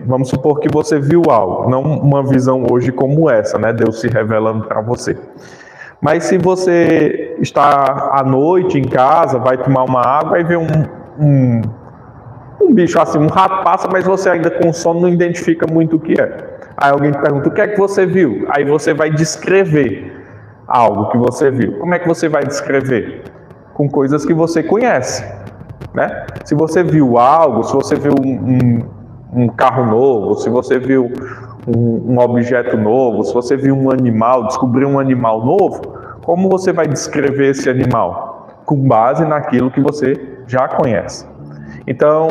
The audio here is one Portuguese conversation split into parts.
vamos supor que você viu algo, não uma visão hoje como essa, né? Deus se revelando para você. Mas se você está à noite em casa, vai tomar uma água e vê um bicho assim, um rato passa, mas você ainda com sono não identifica muito o que é. Aí alguém te pergunta, o que é que você viu? Aí você vai descrever algo que você viu. Como é que você vai descrever? Com coisas que você conhece, né? Se você viu algo, se você viu um carro novo, se você viu um objeto novo, se você viu um animal, descobriu um animal novo, como você vai descrever esse animal? Com base naquilo que você já conhece. Então,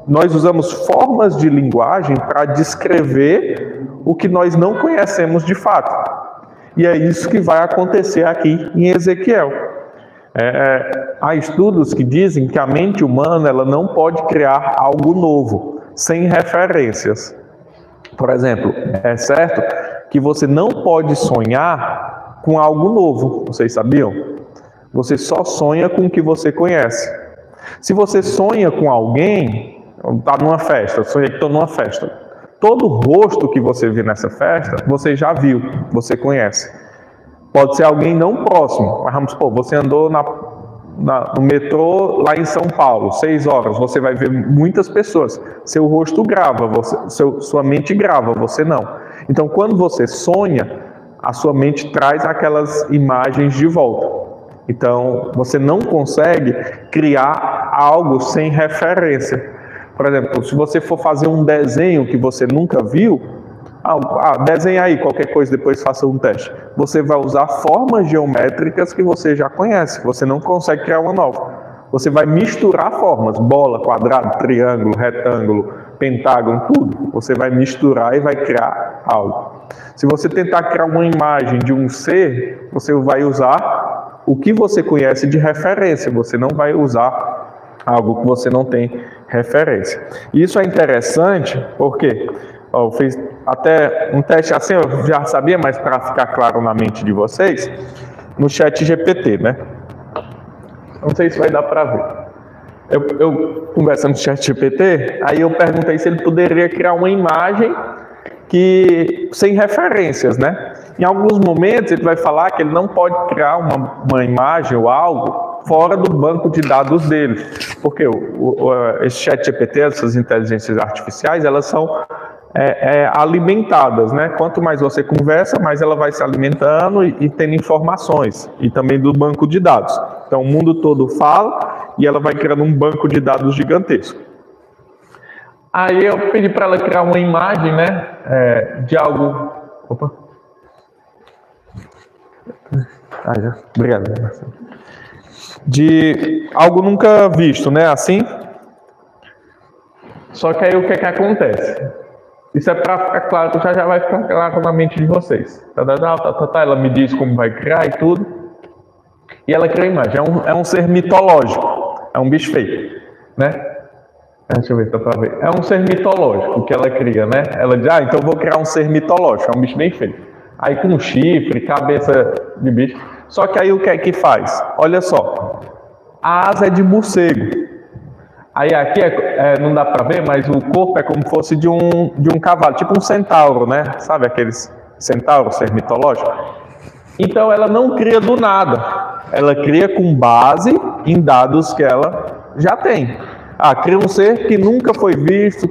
nós usamos formas de linguagem para descrever o que nós não conhecemos de fato. E é isso que vai acontecer aqui em Ezequiel. Há estudos que dizem que a mente humana ela não pode criar algo novo, sem referências. Por exemplo, é certo que você não pode sonhar com algo novo, vocês sabiam? Você só sonha com o que você conhece. Se você sonha com alguém, está numa festa, sonhei que estou numa festa. Todo rosto que você vê nessa festa, você já viu, você conhece. Pode ser alguém não próximo, mas vamos supor, você andou no metrô lá em São Paulo, 6 horas, você vai ver muitas pessoas. Seu rosto grava, sua mente grava, você não. Então, quando você sonha, a sua mente traz aquelas imagens de volta. Então, você não consegue criar algo sem referência. Por exemplo, se você for fazer um desenho que você nunca viu, desenha aí qualquer coisa, depois faça um teste. Você vai usar formas geométricas que você já conhece, você não consegue criar uma nova. Você vai misturar formas, bola, quadrado, triângulo, retângulo, pentágono, tudo. Você vai misturar e vai criar algo. Se você tentar criar uma imagem de um ser, você vai usar o que você conhece de referência, você não vai usar algo que você não tem referência. Isso é interessante porque eu fiz até um teste assim, eu já sabia, mas para ficar claro na mente de vocês, no ChatGPT, né? Não sei se vai dar para ver. Eu conversando com o ChatGPT, aí eu perguntei se ele poderia criar uma imagem sem referências, né? Em alguns momentos ele vai falar que ele não pode criar uma imagem ou algo fora do banco de dados dele, porque esse ChatGPT, essas inteligências artificiais, elas são alimentadas, né? Quanto mais você conversa, mais ela vai se alimentando e tendo informações, e também do banco de dados. Então o mundo todo fala e ela vai criando um banco de dados gigantesco. Aí eu pedi para ela criar uma imagem, né, de algo... Opa! Obrigado. De algo nunca visto, né, assim? Só que aí o que é que acontece? Isso é para ficar claro, já vai ficar claro na mente de vocês. Ela me diz como vai criar e tudo. E ela cria a imagem. É um ser mitológico. É um bicho feio, né? Deixa eu ver se dá pra ver. É um ser mitológico que ela cria, né? Ela diz, então eu vou criar um ser mitológico. É um bicho bem feio. Aí com chifre, cabeça de bicho. Só que aí o que é que faz? Olha só. A asa é de morcego. Aí aqui não dá para ver, mas o corpo é como se fosse de um cavalo, tipo um centauro, né? Sabe aqueles centauros, ser mitológico? Então ela não cria do nada. Ela cria com base em dados que ela já tem. Cria um ser que nunca foi visto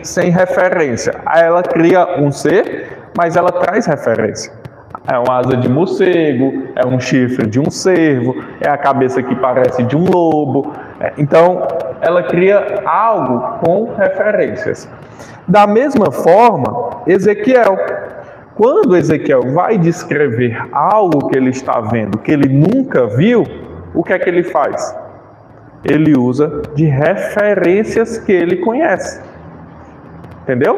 sem referência. Aí ela cria um ser, mas ela traz referência. É uma asa de morcego, é um chifre de um cervo, é a cabeça que parece de um lobo. Então, ela cria algo com referências. Da mesma forma, Ezequiel. Quando Ezequiel vai descrever algo que ele está vendo, que ele nunca viu, o que é que ele faz? Ele usa de referências que ele conhece. Entendeu?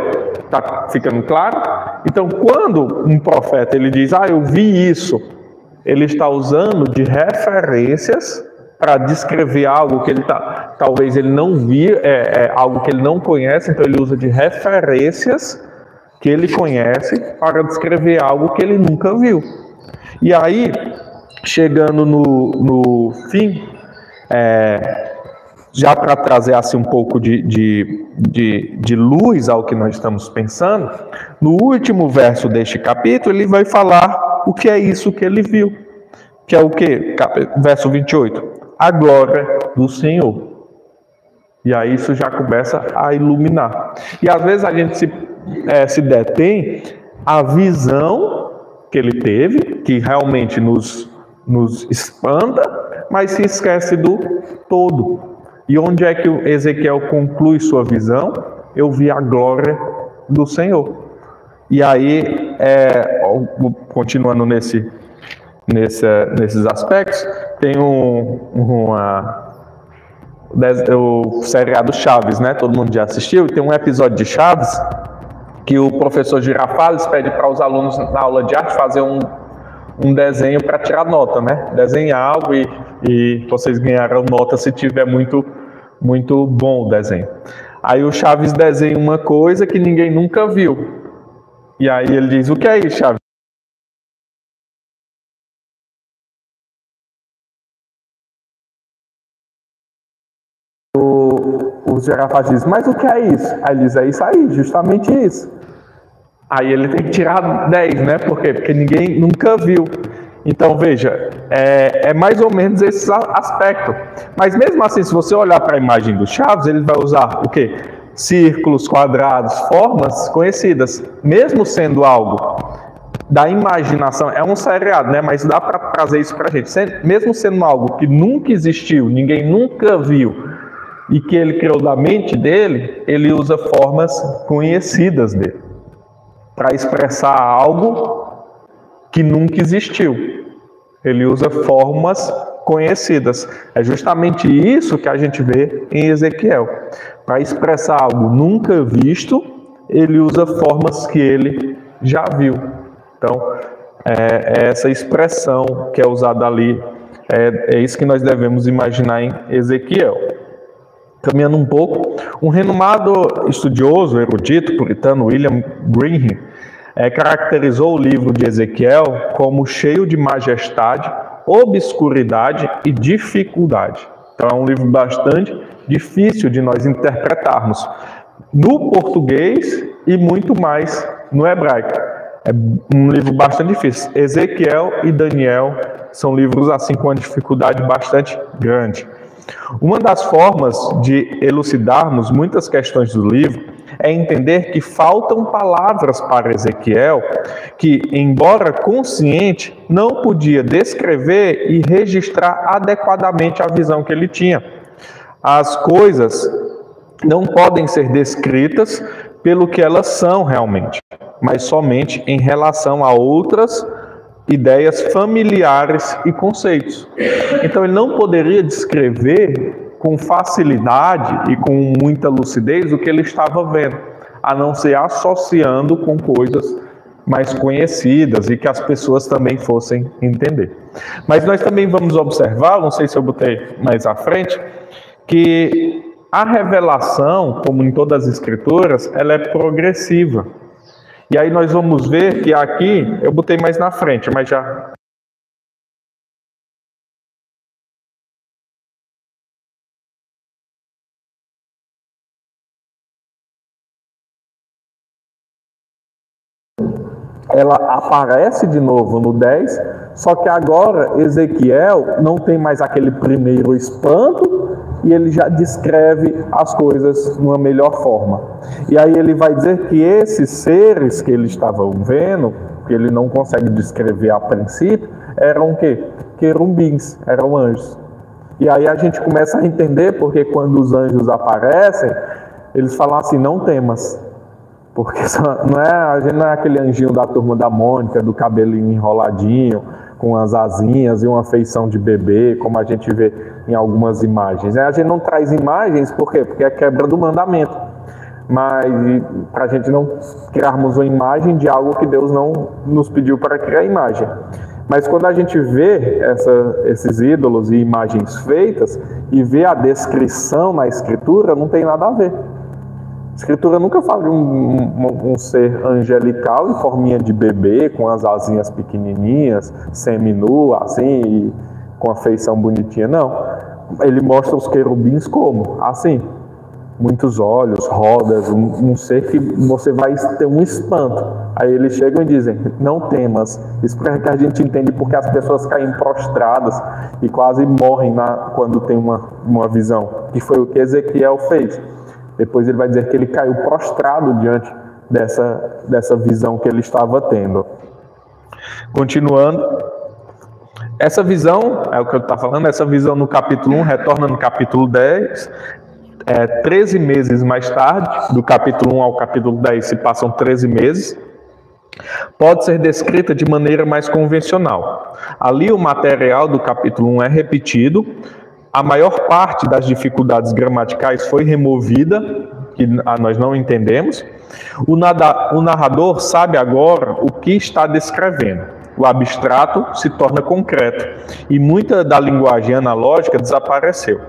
Tá ficando claro? Então, quando um profeta ele diz, eu vi isso, ele está usando de referências para descrever algo que talvez ele não via, algo que ele não conhece, então ele usa de referências que ele conhece para descrever algo que ele nunca viu. E aí, chegando no fim, já para trazer assim um pouco de luz ao que nós estamos pensando, no último verso deste capítulo, ele vai falar o que é isso que ele viu. Que é o quê? Verso 28. A glória do Senhor. E aí isso já começa a iluminar. E às vezes a gente se detém a visão que ele teve, que realmente nos espanta, mas se esquece do todo. E onde é que o Ezequiel conclui sua visão? Eu vi a glória do Senhor. E aí, continuando nesses aspectos, tem o seriado Chaves, né? Todo mundo já assistiu. Tem um episódio de Chaves que o professor Girafales pede para os alunos na aula de arte fazer um desenho para tirar nota, né? Desenhar algo e vocês ganharam nota se tiver muito, muito bom o desenho. Aí o Chaves desenha uma coisa que ninguém nunca viu. E aí ele diz, o que é isso, Chaves? O Girafales diz, mas o que é isso? Aí ele diz, é isso aí, justamente isso. Aí ele tem que tirar 10, né? Por quê? Porque ninguém nunca viu. Então, veja, é mais ou menos esse aspecto. Mas mesmo assim, se você olhar para a imagem do Chaves, ele vai usar o quê? Círculos, quadrados, formas conhecidas. Mesmo sendo algo da imaginação, é um seriado, né? Mas dá para trazer isso para a gente. Mesmo sendo algo que nunca existiu, ninguém nunca viu, e que ele criou da mente dele, ele usa formas conhecidas dele para expressar algo que nunca existiu. Ele usa formas conhecidas. É justamente isso que a gente vê em Ezequiel. Para expressar algo nunca visto, ele usa formas que ele já viu. Então, é essa expressão que é usada ali, é isso que nós devemos imaginar em Ezequiel. Caminhando um pouco, um renomado estudioso, erudito, puritano, William Greenhill, caracterizou o livro de Ezequiel como cheio de majestade, obscuridade e dificuldade. Então é um livro bastante difícil de nós interpretarmos no português e muito mais no hebraico. É um livro bastante difícil. Ezequiel e Daniel são livros assim com uma dificuldade bastante grande. Uma das formas de elucidarmos muitas questões do livro é entender que faltam palavras para Ezequiel que, embora consciente, não podia descrever e registrar adequadamente a visão que ele tinha. As coisas não podem ser descritas pelo que elas são realmente, mas somente em relação a outras ideias familiares e conceitos. Então ele não poderia descrever com facilidade e com muita lucidez o que ele estava vendo, a não ser associando com coisas mais conhecidas e que as pessoas também fossem entender. Mas nós também vamos observar, não sei se eu botei mais à frente, que a revelação, como em todas as escrituras, ela é progressiva. E aí nós vamos ver que aqui, eu botei mais na frente, mas já... ela aparece de novo no 10, só que agora Ezequiel não tem mais aquele primeiro espanto e ele já descreve as coisas de uma melhor forma. E aí ele vai dizer que esses seres que ele estava vendo, que ele não consegue descrever a princípio, eram o quê? Querubins, eram anjos. E aí a gente começa a entender porque quando os anjos aparecem, eles falam assim, não temas. Porque a gente não é aquele anjinho da Turma da Mônica, do cabelinho enroladinho, com as asinhas e uma feição de bebê, como a gente vê em algumas imagens. A gente não traz imagens, por quê? Porque é quebra do mandamento. Mas para a gente não criarmos uma imagem de algo que Deus não nos pediu para criar imagem. Mas quando a gente vê esses ídolos e imagens feitas e vê a descrição na Escritura, não tem nada a ver. A Escritura nunca fala de um ser angelical em forminha de bebê, com as asinhas pequenininhas, seminu, assim, e com a feição bonitinha, não. ele mostra os querubins como? Assim, muitos olhos, rodas, um ser que você vai ter um espanto. Aí eles chegam e dizem, não temas. Isso para que a gente entende porque as pessoas caem prostradas e quase morrem quando tem uma visão. Que foi o que Ezequiel fez. Depois ele vai dizer que ele caiu prostrado diante dessa visão que ele estava tendo. Continuando, essa visão, é o que eu estou falando, essa visão no capítulo 1 retorna no capítulo 10, 13 meses mais tarde, do capítulo 1 ao capítulo 10 se passam 13 meses, pode ser descrita de maneira mais convencional. Ali o material do capítulo 1 é repetido, a maior parte das dificuldades gramaticais foi removida, que nós não entendemos. O narrador sabe agora o que está descrevendo. O abstrato se torna concreto e muita da linguagem analógica desapareceu.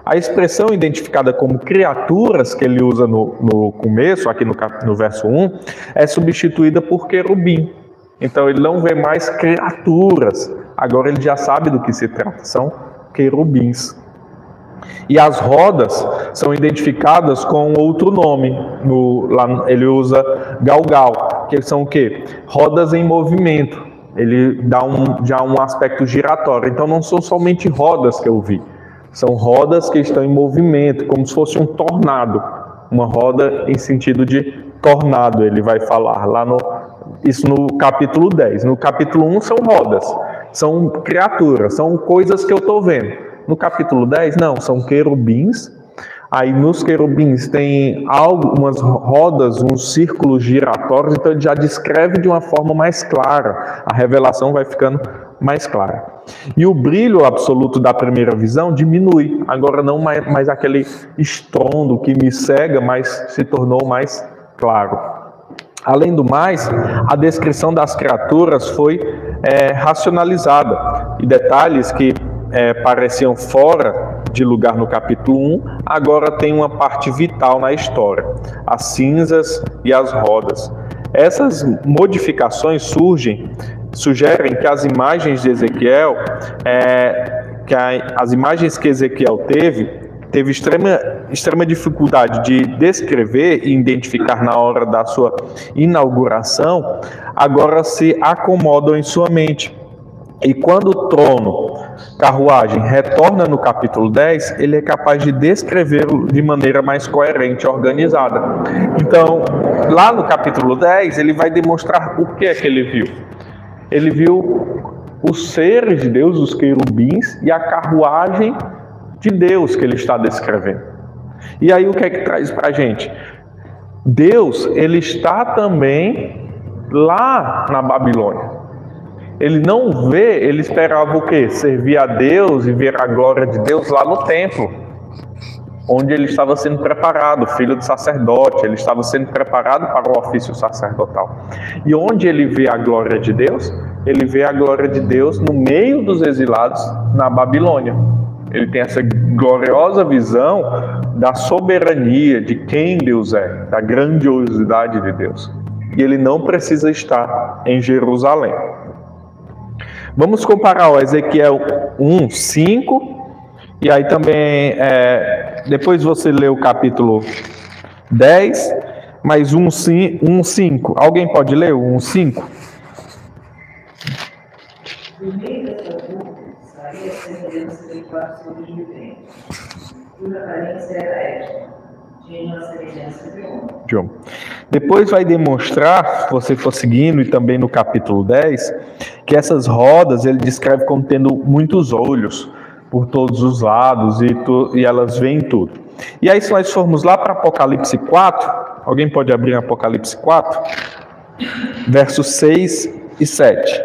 A expressão identificada como criaturas, que ele usa no começo, aqui no verso 1, é substituída por querubim. Então ele não vê mais criaturas, agora ele já sabe do que se trata, são querubins. E as rodas são identificadas com outro nome. Lá ele usa galgal, que são o quê? Rodas em movimento. Ele dá já um aspecto giratório. Então não são somente rodas que eu vi. São rodas que estão em movimento, como se fosse um tornado. Uma roda em sentido de tornado, ele vai falar isso no capítulo 10. No capítulo 1 são rodas, são criaturas, são coisas que eu estou vendo. No capítulo 10, não, são querubins. Aí nos querubins tem umas rodas, uns círculos giratórios, então ele já descreve de uma forma mais clara. A revelação vai ficando mais clara. E o brilho absoluto da primeira visão diminui. Agora não mais aquele estrondo que me cega, mas se tornou mais claro. Além do mais, a descrição das criaturas foi racionalizada. E detalhes que pareciam fora de lugar no capítulo 1, agora tem uma parte vital na história. As cinzas e as rodas. Essas modificações sugerem que as imagens de Ezequiel, as imagens que Ezequiel teve extrema dificuldade de descrever e identificar na hora da sua inauguração, agora se acomodam em sua mente. E quando o trono, carruagem, retorna no capítulo 10, ele é capaz de descrevê-lo de maneira mais coerente e organizada. Então, lá no capítulo 10, ele vai demonstrar o que é que ele viu. Ele viu os seres de Deus, os querubins, e a carruagem de Deus que ele está descrevendo. E aí o que é que traz para a gente? Deus, ele está também lá na Babilônia. Ele não vê, ele esperava o quê? Servir a Deus e ver a glória de Deus lá no templo, onde ele estava sendo preparado, filho de sacerdote, ele estava sendo preparado para o ofício sacerdotal. E onde ele vê a glória de Deus? Ele vê a glória de Deus no meio dos exilados na Babilônia. Ele tem essa gloriosa visão da soberania, de quem Deus é, da grandiosidade de Deus. E ele não precisa estar em Jerusalém. Vamos comparar o Ezequiel 1, 5, e aí também, depois você lê o capítulo 10, mais 1, 5. Alguém pode ler o 1, 5? Do meio dessa boca saía a semelhança de 4 filhos viventes, cuja aparência era esta. Tinha uma semelhança de homem. Depois vai demonstrar, se você for seguindo, e também no capítulo 10, que essas rodas ele descreve como tendo muitos olhos por todos os lados e elas veem tudo. E aí, se nós formos lá para Apocalipse 4, alguém pode abrir Apocalipse 4, versos 6 e 7.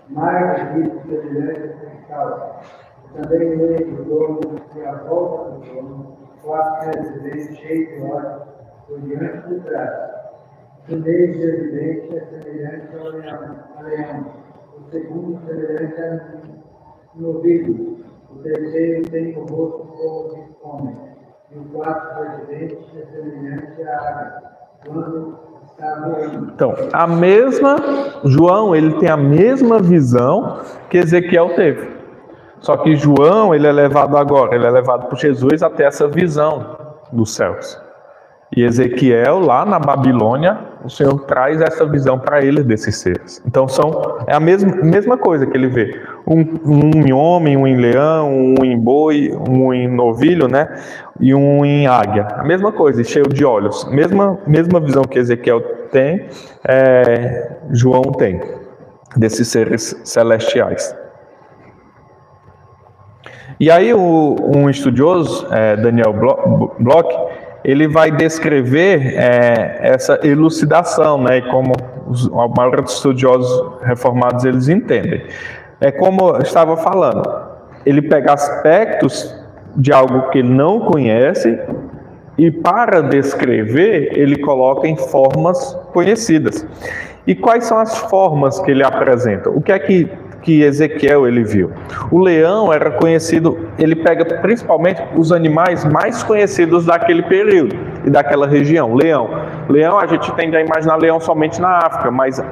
Mais rico que a mulher cristal. Também veio o dono que a volta do dono, 4 residentes cheios de óleo, por diante do traço. O meio de evidente é semelhante ao leão, o segundo semelhante a novilho, o terceiro tem o rosto como de homem, e o quarto presidente é semelhante à água, quando está voando. Então, João, ele tem a mesma visão que Ezequiel teve. Só que João, ele é levado por Jesus até essa visão dos céus. E Ezequiel, lá na Babilônia, o Senhor traz essa visão para ele desses seres. Então, é a mesma coisa que ele vê. Um em homem, um em leão, um em boi, um em novilho, né? E um em águia. A mesma coisa, cheio de olhos. Mesma visão que Ezequiel tem, João tem, desses seres celestiais. E aí, um estudioso, Daniel Bloch, ele vai descrever essa elucidação, né, e como a maioria dos estudiosos reformados eles entendem. É como eu estava falando, ele pega aspectos de algo que ele não conhece e para descrever ele coloca em formas conhecidas. E quais são as formas que ele apresenta? O que é que Ezequiel ele viu? O leão era conhecido, ele pega principalmente os animais mais conhecidos daquele período e daquela região. Leão a gente tende a imaginar leão somente na África, mas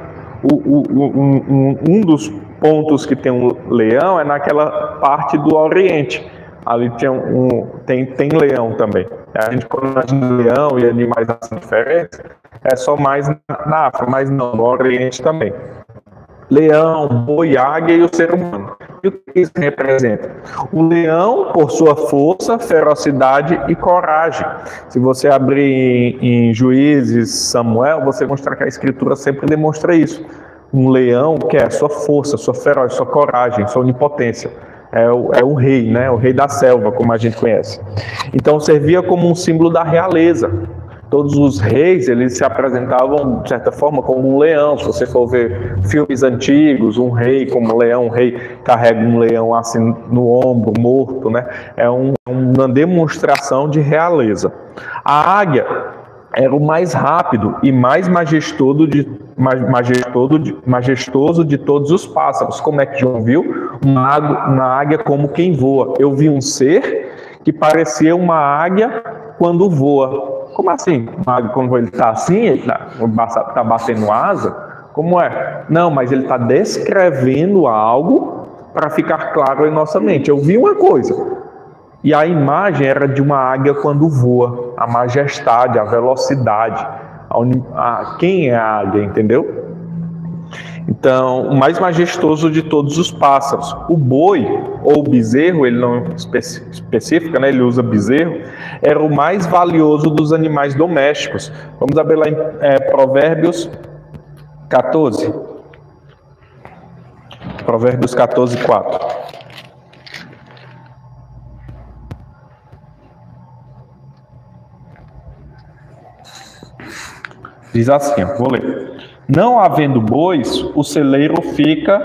um dos pontos que tem um leão é naquela parte do Oriente. Ali tem leão também. A gente quando imagina leão e animais assim diferentes, é só mais na África, mas não, no Oriente também. Leão, boi, águia e o ser humano. E o que isso representa? O leão, por sua força, ferocidade e coragem. Se você abrir em Juízes, Samuel, você vai mostrar que a Escritura sempre demonstra isso. Um leão que é a sua força, sua feroz, sua coragem, sua onipotência. É o rei, né? O rei da selva, como a gente conhece. Então servia como um símbolo da realeza. Todos os reis, eles se apresentavam, de certa forma, como um leão. Se você for ver filmes antigos, um rei como um leão, um rei carrega um leão assim no ombro, morto, né? É uma demonstração de realeza. A águia era o mais rápido e mais majestoso de todos os pássaros. Como é que João viu? Uma águia como quem voa. Eu vi um ser que parecia uma águia quando voa. Como assim? Uma águia, quando ele está assim, ele está batendo asa? Como é? Não, mas ele está descrevendo algo para ficar claro em nossa mente. Eu vi uma coisa. E a imagem era de uma águia quando voa. A majestade, a velocidade. Quem é a águia, entendeu? Então, o mais majestoso de todos os pássaros. O boi, ou bezerro, ele não especifica, né? Ele usa bezerro, era o mais valioso dos animais domésticos. Vamos abrir lá em Provérbios 14. Provérbios 14, 4. Diz assim, vou ler. Não havendo bois, o celeiro fica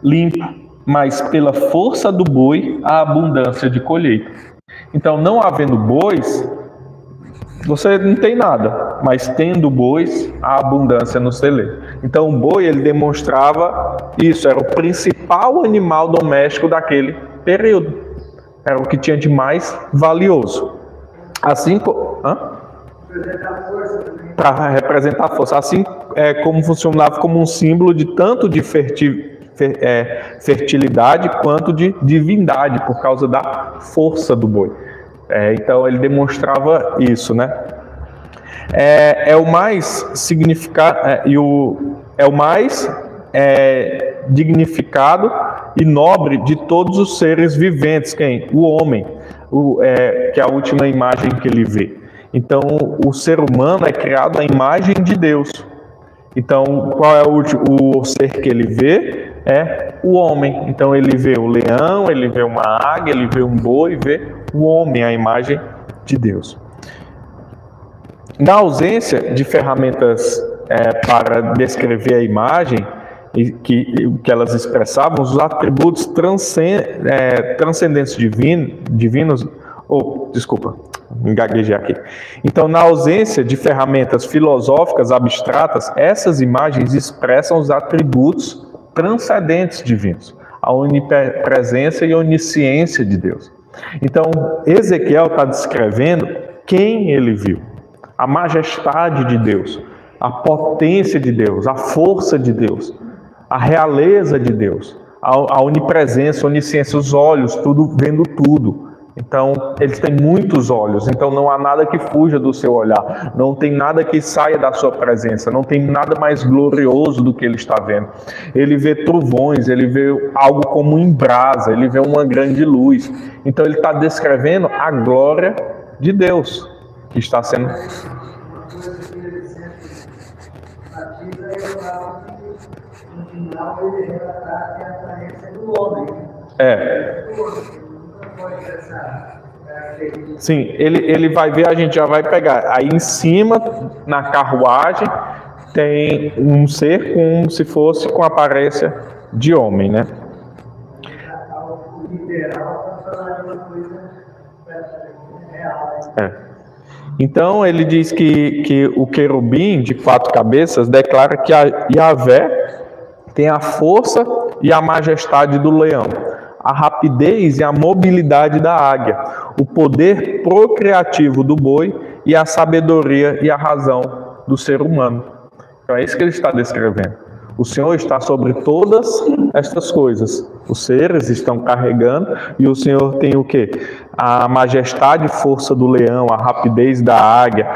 limpo, mas pela força do boi, a abundância de colheita. Então, não havendo bois, você não tem nada, mas tendo bois, a abundância no celeiro. Então, o boi, ele demonstrava isso, era o principal animal doméstico daquele período. Era o que tinha de mais valioso. Assim, para representar a força. Assim como funcionava como um símbolo de tanto de fertilidade quanto de divindade, por causa da força do boi. Então ele demonstrava isso, né? É o mais significado, é o mais dignificado e nobre de todos os seres viventes. Quem? O homem, que é a última imagem que ele vê. Então, o ser humano é criado à imagem de Deus. Então, qual é o ser que ele vê? É o homem. Então, ele vê o leão, ele vê uma águia, ele vê um boi, vê o homem, a imagem de Deus. Na ausência de ferramentas para descrever a imagem, que elas expressavam, os atributos transcendentes divinos, engaguejei aqui. Então, na ausência de ferramentas filosóficas abstratas, essas imagens expressam os atributos transcendentes divinos, a onipresença e onisciência de Deus. Então, Ezequiel está descrevendo quem ele viu. A majestade de Deus, a potência de Deus, a força de Deus, a realeza de Deus, a onipresença, a onisciência, os olhos, tudo, vendo tudo. Então, ele tem muitos olhos, então não há nada que fuja do seu olhar, não tem nada que saia da sua presença, não tem nada mais glorioso do que ele está vendo. Ele vê trovões, ele vê algo como em brasa, ele vê uma grande luz. Então, ele está descrevendo a glória de Deus que está sendo... Uma coisa que ele sempre enfatiza é o fato que, no final, ele relatar que a aparência do homem. Sim, ele vai ver, a gente já vai pegar. Aí em cima, na carruagem, tem um ser como se fosse com aparência de homem, né? Então ele diz que o querubim de 4 cabeças declara que a Yahvé tem a força e a majestade do leão, a rapidez e a mobilidade da águia, o poder procriativo do boi e a sabedoria e a razão do ser humano. Então é isso que ele está descrevendo. O Senhor está sobre todas estas coisas. Os seres estão carregando e o Senhor tem o quê? A majestade e força do leão, a rapidez da águia,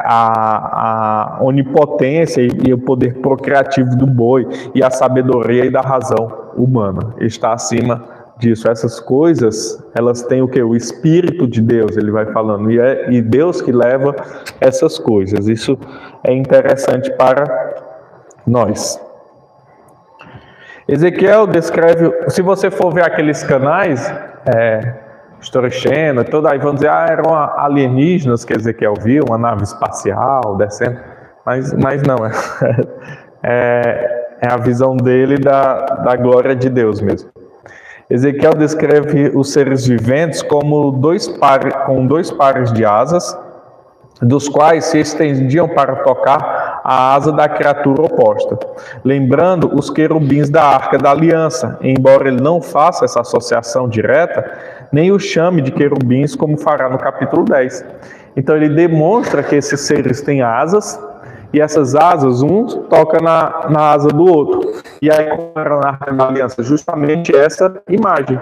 a onipotência e o poder procriativo do boi e a sabedoria e da razão humana. Ele está acima disso. Essas coisas, elas têm o quê? O Espírito de Deus, ele vai falando. E Deus que leva essas coisas. Isso é interessante para nós. Ezequiel descreve, se você for ver aqueles canais, History Channel, aí vão dizer, eram alienígenas que Ezequiel viu, uma nave espacial descendo, mas não, é a visão dele da glória de Deus mesmo. Ezequiel descreve os seres viventes como com dois pares de asas, dos quais se estendiam para tocar a asa da criatura oposta, lembrando os querubins da Arca da Aliança, embora ele não faça essa associação direta, nem o chame de querubins como fará no capítulo 10. Então ele demonstra que esses seres têm asas, e essas asas, um toca na asa do outro. E aí, como era na Arca da Aliança, justamente essa imagem.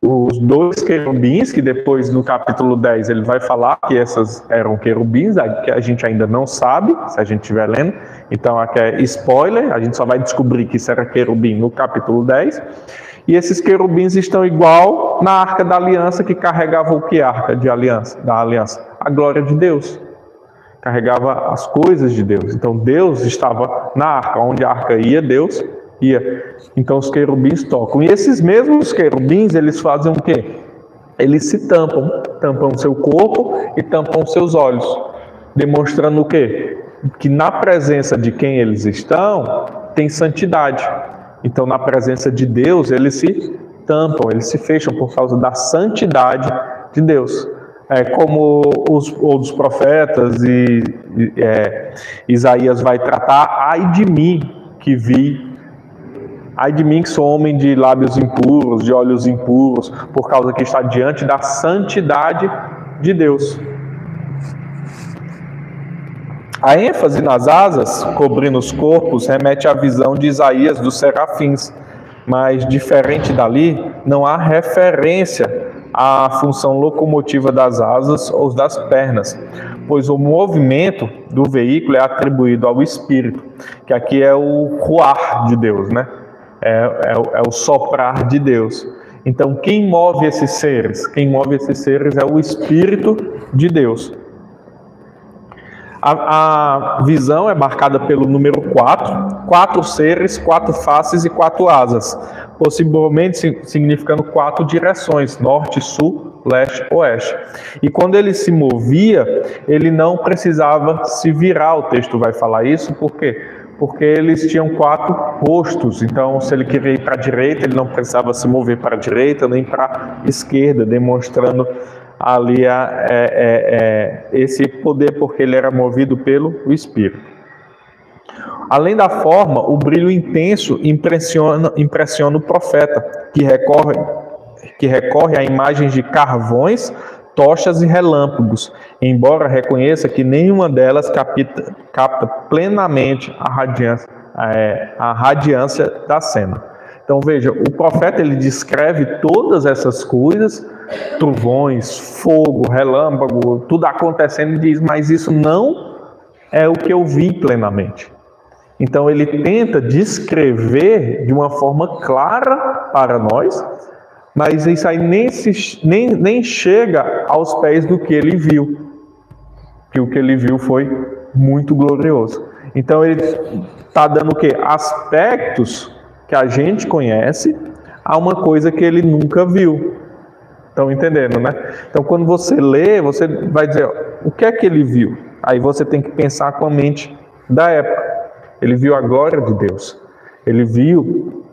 Os 2 querubins, que depois no capítulo 10 ele vai falar que essas eram querubins, que a gente ainda não sabe, se a gente estiver lendo. Então aqui é spoiler, a gente só vai descobrir que isso era querubim no capítulo 10. E esses querubins estão igual na Arca da Aliança, que carregava o que? A Arca da Aliança? A glória de Deus. Carregava as coisas de Deus. Então Deus estava na arca, onde a arca ia, Deus ia. Então os querubins tocam. E esses mesmos querubins, eles fazem o quê? Eles se tampam seu corpo e tampam seus olhos, demonstrando o quê? Que na presença de quem eles estão, tem santidade. Então na presença de Deus, eles se tampam, eles se fecham por causa da santidade de Deus. Como os outros profetas e Isaías vai tratar, ai de mim que vi, ai de mim que sou homem de lábios impuros, de olhos impuros, por causa que está diante da santidade de Deus. A ênfase nas asas, cobrindo os corpos, remete à visão de Isaías dos serafins, mas diferente dali, não há referência à função locomotiva das asas ou das pernas, pois o movimento do veículo é atribuído ao Espírito, que aqui é o ruar de Deus, né? É o soprar de Deus. Então, quem move esses seres? Quem move esses seres é o Espírito de Deus. A visão é marcada pelo número 4 seres, 4 faces e 4 asas, possivelmente significando 4 direções, norte, sul, leste, oeste. E quando ele se movia, ele não precisava se virar, o texto vai falar isso, por quê? Porque eles tinham 4 rostos, então se ele queria ir para a direita, ele não precisava se mover para a direita nem para a esquerda, demonstrando ali esse poder, porque ele era movido pelo Espírito. Além da forma, o brilho intenso impressiona o profeta, que que recorre a imagens de carvões, tochas e relâmpagos, embora reconheça que nenhuma delas capta plenamente a radiância da cena. Então veja, o profeta ele descreve todas essas coisas, trovões, fogo, relâmpago, tudo acontecendo e diz, mas isso não é o que eu vi plenamente. Então ele tenta descrever de uma forma clara para nós, mas isso aí nem chega aos pés do que ele viu. Que o que ele viu foi muito glorioso. Então ele está dando o quê? Aspectos que a gente conhece a uma coisa que ele nunca viu. Estão entendendo, né? Então quando você lê, você vai dizer, o que é que ele viu? Aí você tem que pensar com a mente da época. Ele viu a glória de Deus. Ele viu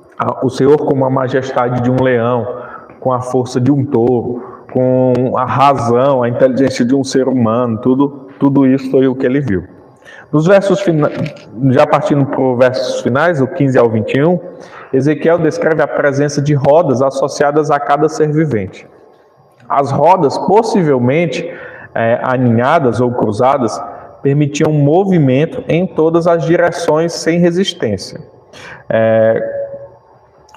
o Senhor como a majestade de um leão, com a força de um touro, com a razão, a inteligência de um ser humano. Tudo isso foi o que ele viu. Nos versos já partindo para os versos finais, o 15 ao 21, Ezequiel descreve a presença de rodas associadas a cada ser vivente. As rodas, possivelmente aninhadas ou cruzadas, permitiam movimento em todas as direções sem resistência,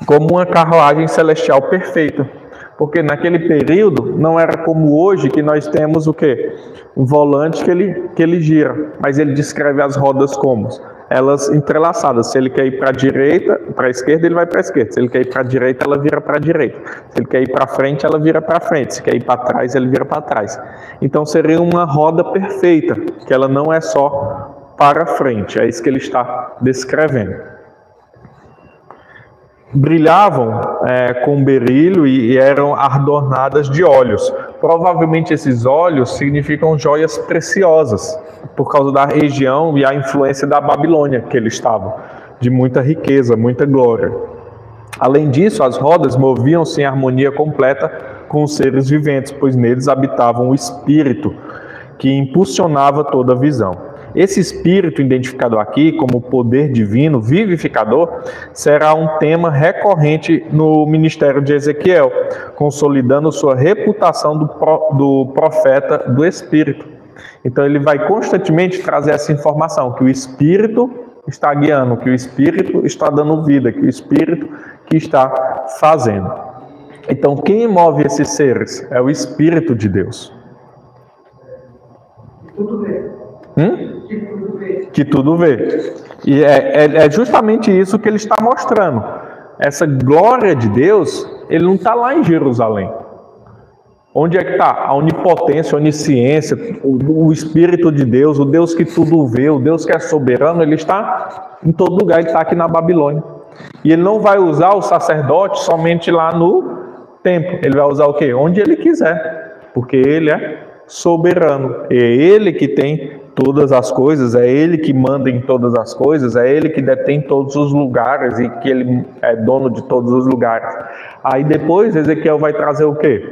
como uma carruagem celestial perfeita. Porque naquele período não era como hoje, que nós temos o quê? Um volante que ele gira, mas ele descreve as rodas como? Elas entrelaçadas. Se ele quer ir para a direita, para a esquerda, ele vai para a esquerda. Se ele quer ir para a direita, ela vira para a direita. Se ele quer ir para frente, ela vira para frente. Se quer ir para trás, ele vira para trás. Então seria uma roda perfeita, que ela não é só para frente. É isso que ele está descrevendo. Brilhavam com berilho e eram adornadas de óleos. Provavelmente esses óleos significam joias preciosas, por causa da região e a influência da Babilônia que eles estavam, de muita riqueza, muita glória. Além disso, as rodas moviam-se em harmonia completa com os seres viventes, pois neles habitava um espírito que impulsionava toda a visão. Esse espírito identificado aqui como poder divino, vivificador, será um tema recorrente no ministério de Ezequiel, consolidando sua reputação do profeta do Espírito. Então ele vai constantemente trazer essa informação, que o Espírito está guiando, que o Espírito está dando vida, que o Espírito que está fazendo. Então quem move esses seres é o Espírito de Deus. Tudo bem. Que tudo vê. E é justamente isso que ele está mostrando. Essa glória de Deus, ele não está lá em Jerusalém. Onde é que está? A onipotência, a onisciência, o Espírito de Deus, o Deus que tudo vê, o Deus que é soberano, ele está em todo lugar, ele está aqui na Babilônia. E ele não vai usar o sacerdote somente lá no templo. Ele vai usar o quê? Onde ele quiser. Porque ele é soberano. É ele que tem todas as coisas, é ele que manda em todas as coisas, é ele que detém todos os lugares e que ele é dono de todos os lugares. Aí depois Ezequiel vai trazer o quê?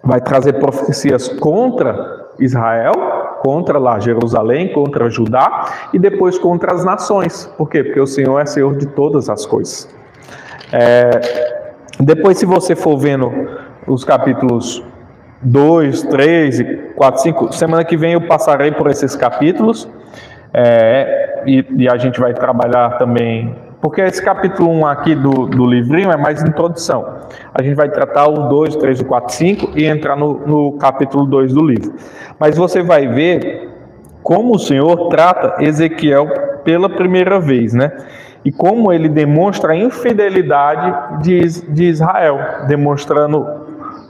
Vai trazer profecias contra Israel, contra lá Jerusalém, contra Judá e depois contra as nações. Por quê? Porque o Senhor é Senhor de todas as coisas. Depois, se você for vendo os capítulos 2, 3, 4, 5. Semana que vem eu passarei por esses capítulos e a gente vai trabalhar também, porque esse capítulo 1 aqui do livrinho é mais introdução. A gente vai tratar o 2, 3, 4, 5 e entrar no capítulo 2 do livro. Mas você vai ver como o Senhor trata Ezequiel pela primeira vez, né? E como ele demonstra a infidelidade de Israel, demonstrando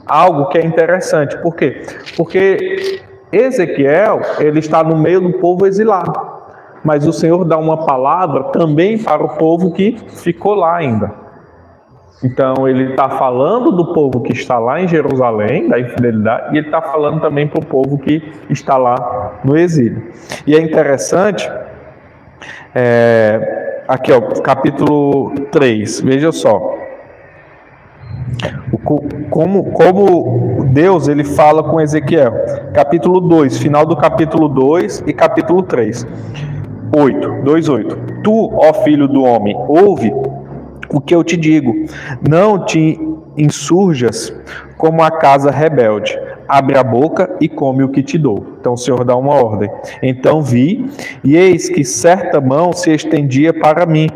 algo que é interessante. Por quê? Porque Ezequiel, ele está no meio do povo exilado. Mas o Senhor dá uma palavra também para o povo que ficou lá ainda. Então, ele está falando do povo que está lá em Jerusalém, da infidelidade, e ele está falando também para o povo que está lá no exílio. E é interessante, aqui ó, capítulo 3, veja só. Como Deus ele fala com Ezequiel. Capítulo 2, final do capítulo 2 e capítulo 3. 2:8. Tu, ó filho do homem, ouve o que eu te digo. Não te insurjas como a casa rebelde. Abre a boca e come o que te dou. Então o Senhor dá uma ordem. Então vi, e eis que certa mão se estendia para mim,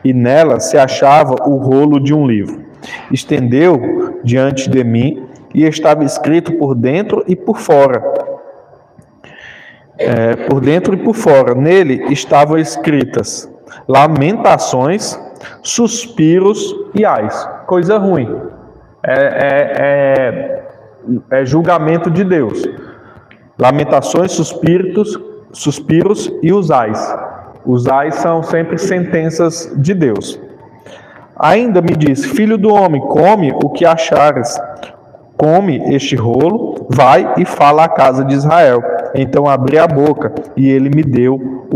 e nela se achava o rolo de um livro. Estendeu diante de mim, e estava escrito por dentro e por fora. Por dentro e por fora. Nele estavam escritas lamentações, suspiros e ais. Coisa ruim. É julgamento de Deus. Lamentações, suspiros e os ais. Os ais são sempre sentenças de Deus. Ainda me diz: filho do homem, come o que achares. Come este rolo, vai e fala à casa de Israel. Então abri a boca, e ele me deu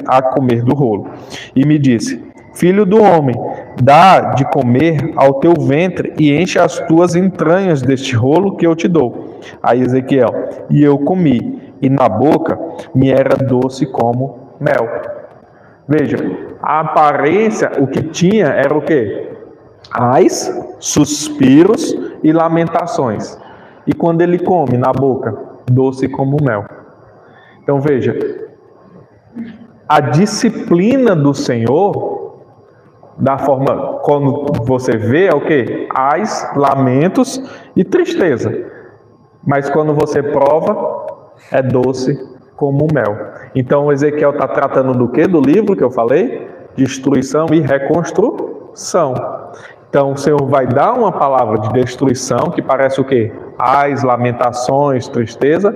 a comer do rolo. E me disse: filho do homem, dá de comer ao teu ventre e enche as tuas entranhas deste rolo que eu te dou. Aí Ezequiel: e eu comi, e na boca me era doce como mel. Veja, a aparência, o que tinha era o quê? Ais, suspiros e lamentações. E quando ele come, na boca, doce como mel. Então veja, a disciplina do Senhor, da forma quando você vê, é o quê? Ais, lamentos e tristeza. Mas quando você prova, é doce como mel. Então Ezequiel está tratando do quê? Do livro que eu falei? Destruição e reconstrução. Então o Senhor vai dar uma palavra de destruição, que parece o quê? Ais, lamentações, tristeza.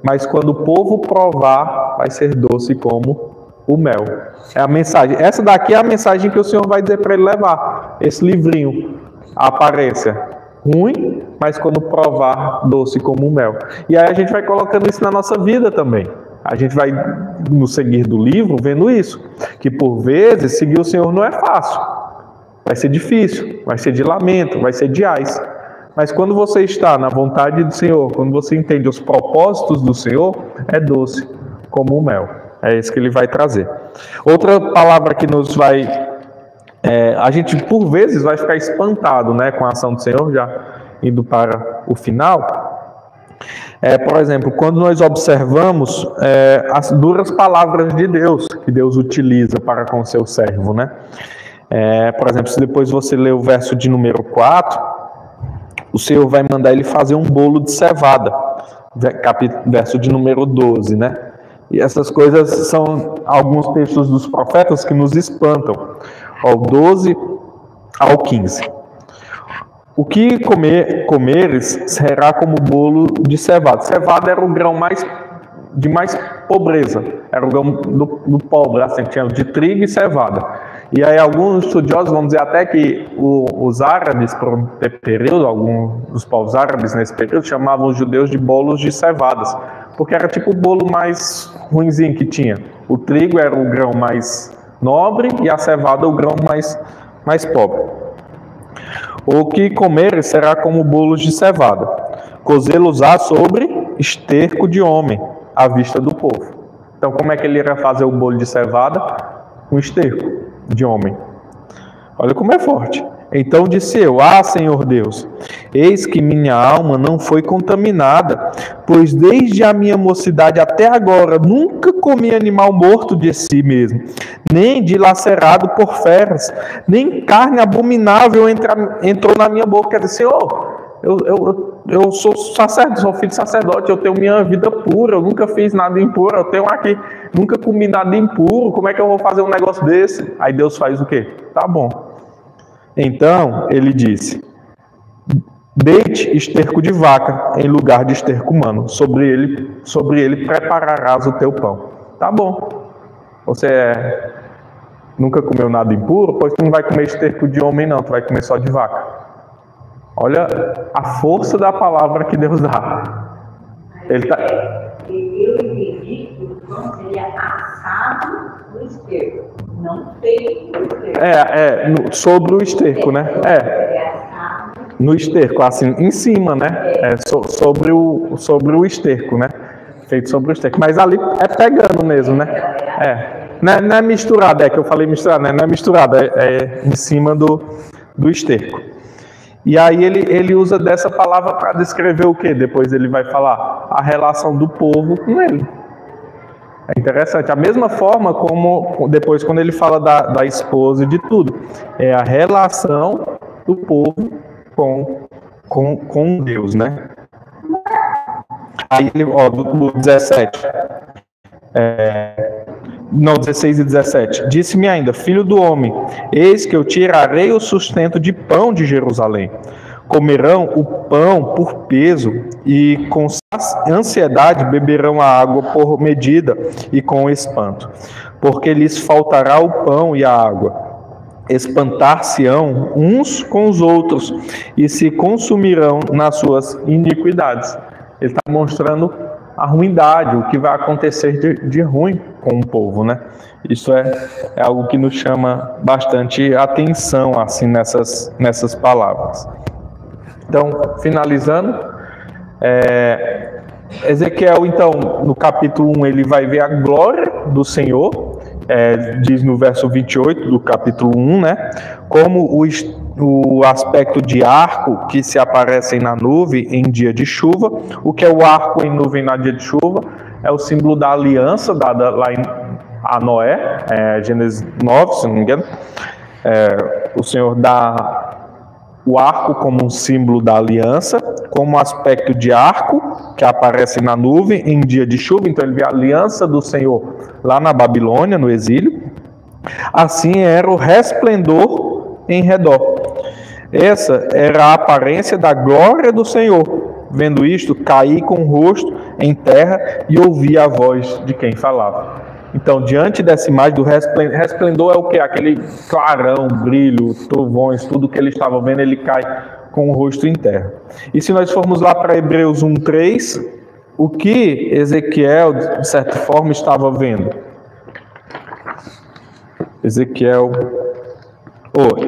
Mas quando o povo provar, vai ser doce como o mel. É a mensagem. Essa daqui é a mensagem que o Senhor vai dizer para ele levar. Esse livrinho, a aparência ruim, mas quando provar, doce como o mel. E aí a gente vai colocando isso na nossa vida também. A gente vai, no seguir do livro, vendo isso. Que por vezes, seguir o Senhor não é fácil. Vai ser difícil, vai ser de lamento, vai ser de ais. Mas quando você está na vontade do Senhor, quando você entende os propósitos do Senhor, é doce como o mel. É isso que ele vai trazer. Outra palavra que nos vai... a gente, por vezes, vai ficar espantado, né, com a ação do Senhor, já indo para o final. Por exemplo, quando nós observamos as duras palavras de Deus, que Deus utiliza para com o seu servo, né? Por exemplo, se depois você ler o verso de número 4, o Senhor vai mandar ele fazer um bolo de cevada, verso de número 12, né? E essas coisas são alguns textos dos profetas que nos espantam, ao 12 ao 15. O que comeres será como bolo de cevada. Cevada era o grão de mais pobreza, era o grão do pobre, assim, tinha de trigo e cevada. E aí alguns estudiosos vão dizer até que os árabes, por um período, alguns dos povos árabes nesse período, chamavam os judeus de bolos de cevadas, porque era tipo o bolo mais ruinzinho que tinha. O trigo era o grão mais nobre e a cevada o grão mais pobre. O que comeres será como bolos de cevada, cozê-los-á sobre esterco de homem, à vista do povo. Então como é que ele iria fazer o bolo de cevada? Com esterco de homem. Olha como é forte. Então disse eu: Senhor Deus, eis que minha alma não foi contaminada, pois desde a minha mocidade até agora nunca comi animal morto de si mesmo, nem dilacerado por feras, nem carne abominável entrou na minha boca. Quer dizer, Senhor, eu sou sacerdote, sou filho de sacerdote, eu tenho minha vida pura, eu nunca fiz nada impuro, eu tenho aqui, nunca comi nada impuro, como é que eu vou fazer um negócio desse? Aí Deus faz o quê? Tá bom. Então ele disse: deite esterco de vaca em lugar de esterco humano, sobre ele prepararás o teu pão. Tá bom. Você nunca comeu nada impuro? Pois tu não vai comer esterco de homem não, tu vai comer só de vaca. Olha a força da palavra que Deus dá. Ele tá... Eu entendi que o pão seria assado no esterco, não feito no esterco. Sobre o esterco, né? No esterco, assim, em cima, né? Sobre o esterco, né? Feito sobre o esterco. Mas ali é pegando mesmo, né? Não é misturado, que eu falei misturado, né? Não é misturado, é em cima do esterco. E aí ele usa dessa palavra para descrever o quê? Depois ele vai falar a relação do povo com ele. É interessante. A mesma forma como depois quando ele fala da esposa e de tudo. É a relação do povo com Deus, né? Aí ele, ó, do 17. 16 e 17. Disse-me ainda, filho do homem, eis que eu tirarei o sustento de pão de Jerusalém. Comerão o pão por peso e com ansiedade beberão a água por medida e com espanto. Porque lhes faltará o pão e a água. Espantar-se-ão uns com os outros e se consumirão nas suas iniquidades. Ele está mostrando a ruindade, o que vai acontecer de ruim com o povo, né? Isso é algo que nos chama bastante atenção, assim, nessas palavras. Então, finalizando, Ezequiel, então, no capítulo 1, ele vai ver a glória do Senhor, diz no verso 28 do capítulo 1, né? Como o aspecto de arco que se aparecem na nuvem em dia de chuva. O que é o arco em nuvem na dia de chuva? É o símbolo da aliança dada lá a Noé, Gênesis 9, se não me engano. O Senhor dá o arco como um símbolo da aliança, como aspecto de arco que aparece na nuvem em dia de chuva. Então ele vê a aliança do Senhor lá na Babilônia, no exílio. Assim era o resplendor em redor. Essa era a aparência da glória do Senhor. Vendo isto, caí com o rosto em terra e ouvi a voz de quem falava. Então, diante dessa imagem do resplendor é o que? Aquele clarão, brilho, trovões, tudo que ele estava vendo, ele cai com o rosto em terra. E se nós formos lá para Hebreus 1:3, o que Ezequiel, de certa forma, estava vendo?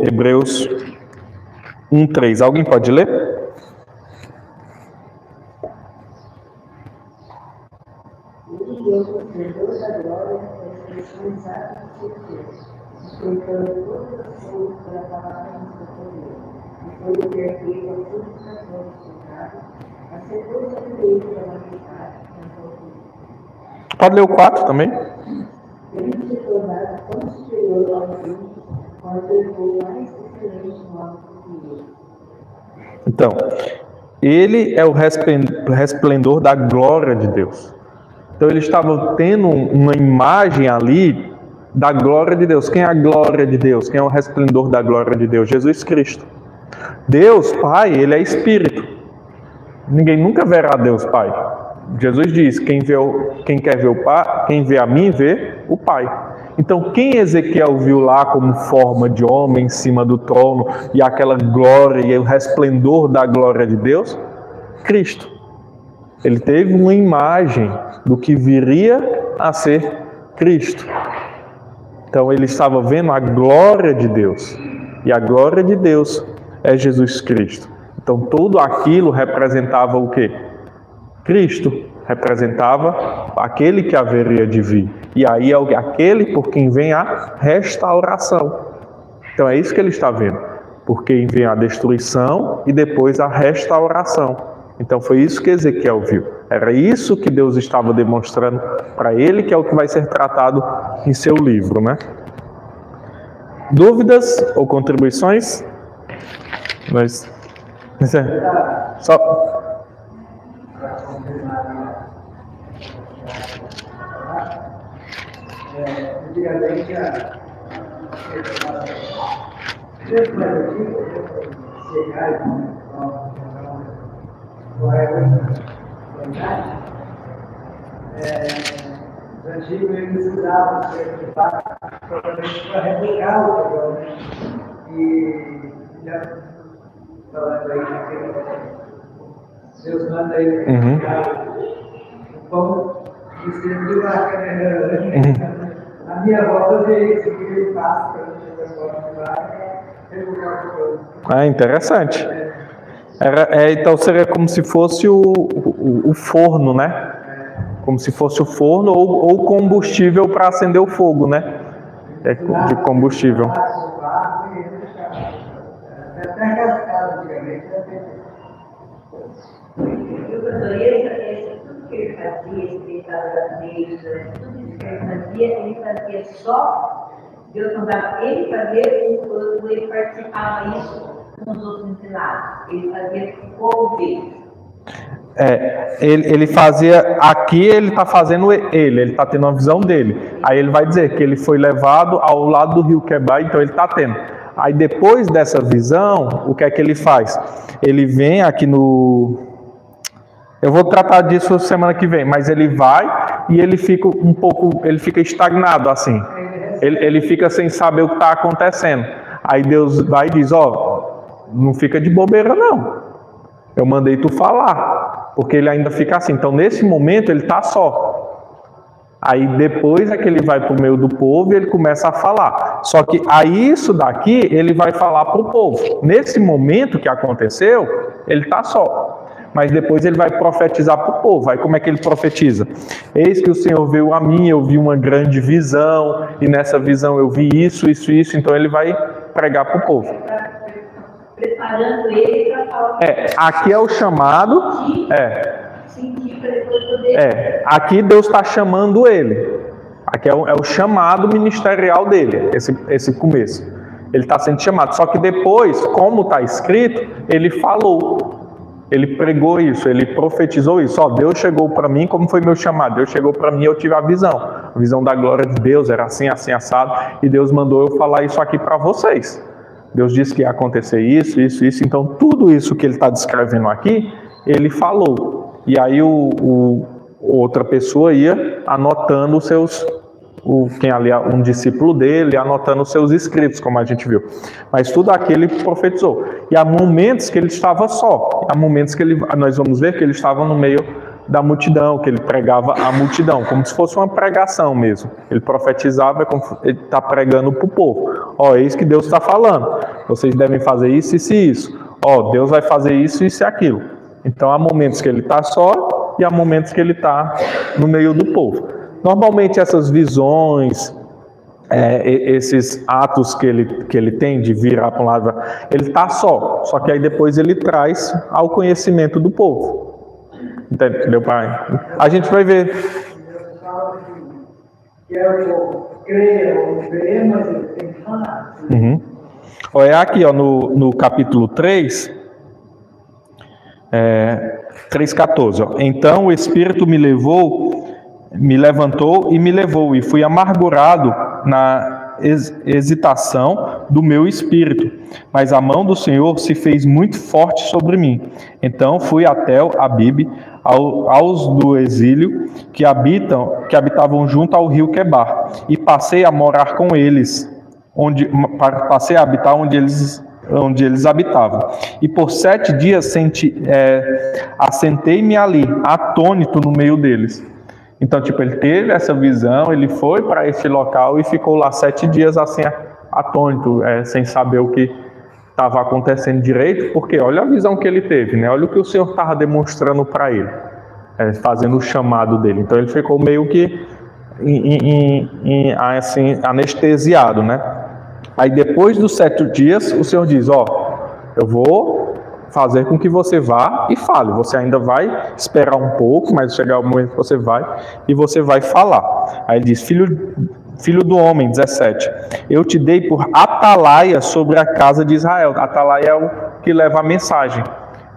Hebreus 1:3. Alguém pode ler? Pode ler o 4 também? Então, ele é o resplendor da glória de Deus. Então ele estava tendo uma imagem ali da glória de Deus. Quem é a glória de Deus? Quem é o resplendor da glória de Deus? Jesus Cristo. Deus, Pai, ele é Espírito. Ninguém nunca verá Deus, Pai. Jesus diz, quem quer ver o Pai, quem vê a mim, vê o Pai. Então, quem Ezequiel viu lá como forma de homem em cima do trono e aquela glória e o resplendor da glória de Deus? Cristo. Ele teve uma imagem do que viria a ser Cristo. Então, ele estava vendo a glória de Deus. E a glória de Deus é Jesus Cristo. Então, tudo aquilo representava o quê? Cristo. Representava aquele que haveria de vir. E aí é aquele por quem vem a restauração. Então é isso que ele está vendo. Por quem vem a destruição e depois a restauração. Então foi isso que Ezequiel viu. Era isso que Deus estava demonstrando para ele, que é o que vai ser tratado em seu livro, né? Dúvidas ou contribuições? Só... Antigamente, os antigos eles usavam para replicar o programa. E já falando aí, Deus manda ele replicar o pão e serviu lá a minha volta veio isso, que ele passa para a gente replicar o pão. Interessante. Então seria como se fosse o forno, né? Como se fosse o forno ou combustível para acender o fogo, né? De combustível. Até aquela casa antigamente era bem. E o pastor, tudo que ele fazia, esse deitado da mesa, tudo isso que ele fazia só, Deus mandava ele fazer, ou ele participava isso com os outros ensinados. Ele fazia com o povo dele. Ele fazia, aqui ele está fazendo ele está tendo uma visão dele. Aí ele vai dizer que ele foi levado ao lado do rio Quebar, então ele está tendo. Aí depois dessa visão, o que é que ele faz? Ele vem aqui no... Eu vou tratar disso semana que vem, mas ele vai e ele fica um pouco, ele fica estagnado assim. Ele fica sem saber o que está acontecendo. Aí Deus vai e diz, não fica de bobeira não. Eu mandei tu falar, porque ele ainda fica assim. Então, nesse momento, ele está só. Aí, depois é que ele vai para o meio do povo e ele começa a falar. Só que, aí, isso daqui, ele vai falar para o povo. Nesse momento que aconteceu, ele está só. Mas depois ele vai profetizar para o povo. Aí, como é que ele profetiza? Eis que o Senhor veio a mim, eu vi uma grande visão, e nessa visão eu vi isso. Então, ele vai pregar para o povo. Preparando ele para falar. Aqui é o chamado. Aqui Deus está chamando ele. Aqui é o chamado ministerial dele, esse começo. Ele está sendo chamado. Só que depois, como está escrito, ele falou. Ele pregou isso, ele profetizou isso. Deus chegou para mim, como foi meu chamado? Deus chegou para mim, eu tive a visão. A visão da glória de Deus era assim, assim, assado. E Deus mandou eu falar isso aqui para vocês. Deus disse que ia acontecer isso. Então, tudo isso que ele está descrevendo aqui, ele falou. E aí, outra pessoa ia anotando quem ali é um discípulo dele, anotando os seus escritos, como a gente viu. Mas tudo aquilo ele profetizou. E há momentos que ele estava só. Há momentos que nós vamos ver que ele estava no meio da multidão, que ele pregava a multidão, como se fosse uma pregação mesmo. Ele profetizava, como ele está pregando para o povo. Eis que Deus está falando. Vocês devem fazer isso e isso. Deus vai fazer isso e aquilo. Então há momentos que ele está só e há momentos que ele está no meio do povo. Normalmente essas visões, esses atos que ele tem de virar para um lado, ele está só que aí depois ele traz ao conhecimento do povo. Entendeu, pai? A gente vai ver. Deus fala que é o povo creia ou não creia, mas ele tem que falar. Aqui no capítulo 3, 3,14. Então o Espírito me levantou e me levou, e fui amargurado na hesitação do meu espírito, mas a mão do Senhor se fez muito forte sobre mim. Então fui até Abibe, aos do exílio que habitavam junto ao rio Quebar, e passei a morar com eles, passei a habitar onde eles habitavam. E por 7 dias assentei-me ali, atônito no meio deles. Então, ele teve essa visão, ele foi para esse local e ficou lá 7 dias assim, atônito, sem saber o que estava acontecendo direito, porque olha a visão que ele teve, né? Olha o que o Senhor estava demonstrando para ele, fazendo o chamado dele. Então, ele ficou meio que assim, anestesiado, né? Aí, depois dos 7 dias, o Senhor diz, eu vou fazer com que você vá e fale. Você ainda vai esperar um pouco, mas chegar o momento que você vai e você vai falar. Aí ele diz, filho do homem, 17, eu te dei por atalaia sobre a casa de Israel. Atalaia é o que leva a mensagem.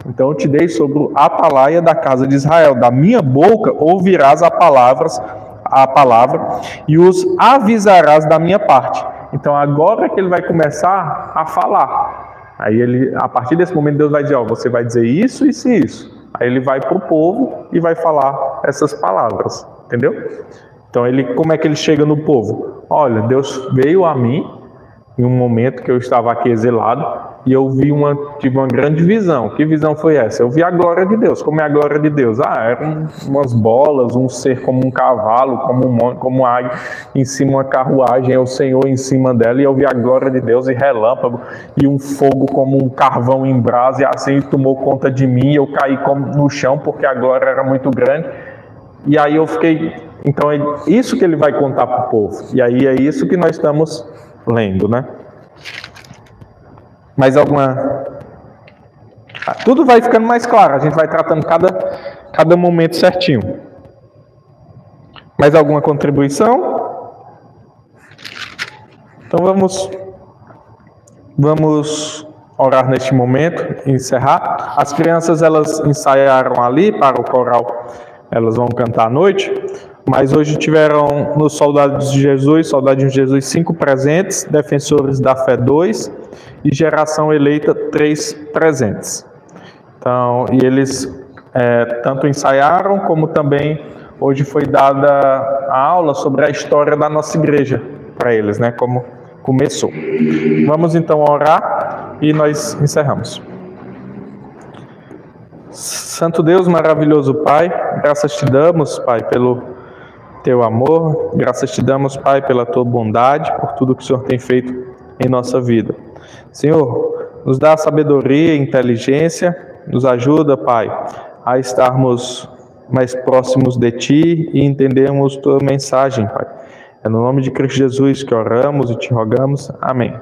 Então eu te dei sobre o atalaia da casa de Israel. Da minha boca ouvirás a palavra e os avisarás da minha parte. Então agora é que ele vai começar a falar. Aí a partir desse momento, Deus vai dizer, você vai dizer isso, isso e isso. Aí ele vai para o povo e vai falar essas palavras, entendeu? Então como é que ele chega no povo? Olha, Deus veio a mim em um momento que eu estava aqui exilado e eu tive uma grande visão. Que visão foi essa? Eu vi a glória de Deus. Como é a glória de Deus? Eram umas bolas, um ser como um cavalo, como uma águia, em cima uma carruagem, é o Senhor em cima dela, e eu vi a glória de Deus e relâmpago, e um fogo como um carvão em brasa, e assim tomou conta de mim, e eu caí no chão, porque a glória era muito grande, e aí eu fiquei... Então é isso que ele vai contar para o povo, e aí é isso que nós estamos lendo, né? Mais alguma? Tudo vai ficando mais claro, a gente vai tratando cada momento certinho. Mais alguma contribuição? Então vamos orar neste momento e encerrar. As crianças, elas ensaiaram ali para o coral, elas vão cantar à noite, mas hoje tiveram no Soldados de Jesus 5 presentes, Defensores da Fé 2 e Geração Eleita 3 presentes. Então, e eles tanto ensaiaram, como também hoje foi dada a aula sobre a história da nossa igreja para eles, né? Como começou. Vamos então orar e nós encerramos. Santo Deus, maravilhoso Pai, graças te damos, Pai, pelo teu amor, graças te damos, Pai, pela tua bondade, por tudo que o Senhor tem feito em nossa vida. Senhor, nos dá sabedoria e inteligência, nos ajuda, Pai, a estarmos mais próximos de Ti e entendermos Tua mensagem, Pai. É no nome de Cristo Jesus que oramos e te rogamos. Amém.